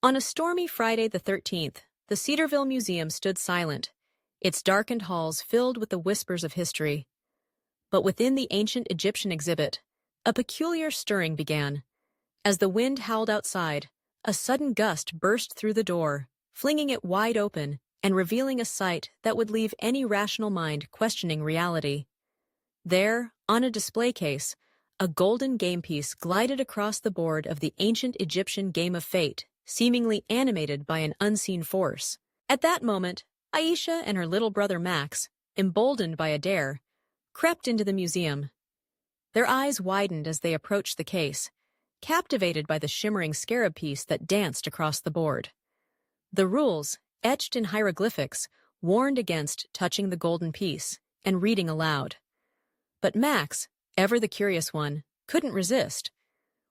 On a stormy Friday the 13th, the Cedarville Museum stood silent, its darkened halls filled with the whispers of history. But within the ancient Egyptian exhibit, a peculiar stirring began. As the wind howled outside, a sudden gust burst through the door, flinging it wide open and revealing a sight that would leave any rational mind questioning reality. There, on a display case, a golden game piece glided across the board of the ancient Egyptian game of fate, seemingly animated by an unseen force. At that moment, Aisha and her little brother Max, emboldened by a dare, crept into the museum. Their eyes widened as they approached the case, captivated by the shimmering scarab piece that danced across the board. The rules, etched in hieroglyphics, warned against touching the golden piece and reading aloud. But Max, ever the curious one, couldn't resist.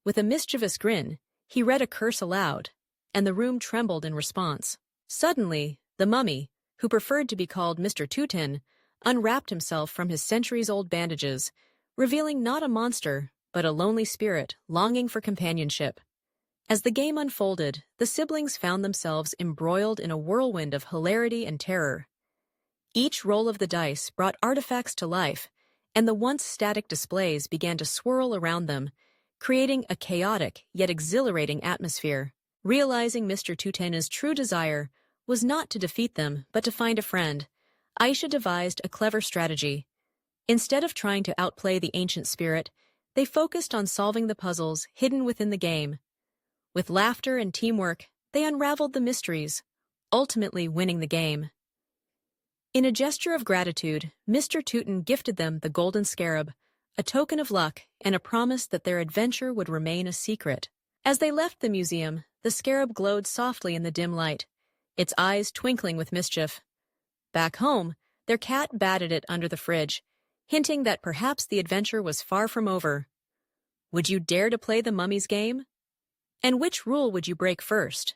With a mischievous grin, he read a curse aloud, and the room trembled in response. Suddenly, the mummy, who preferred to be called Mr. Tootin, unwrapped himself from his centuries-old bandages, revealing not a monster, but a lonely spirit longing for companionship. As the game unfolded, the siblings found themselves embroiled in a whirlwind of hilarity and terror. Each roll of the dice brought artifacts to life, and the once static displays began to swirl around them, creating a chaotic yet exhilarating atmosphere. Realizing Mr. Tutina's true desire was not to defeat them, but to find a friend, Aisha devised a clever strategy. Instead of trying to outplay the ancient spirit, they focused on solving the puzzles hidden within the game. With laughter and teamwork, they unraveled the mysteries, ultimately winning the game. In a gesture of gratitude, Mr. Tootin gifted them the golden scarab, a token of luck and a promise that their adventure would remain a secret. As they left the museum, the scarab glowed softly in the dim light, its eyes twinkling with mischief. Back home, their cat batted it under the fridge, hinting that perhaps the adventure was far from over. Would you dare to play the mummy's game? And which rule would you break first?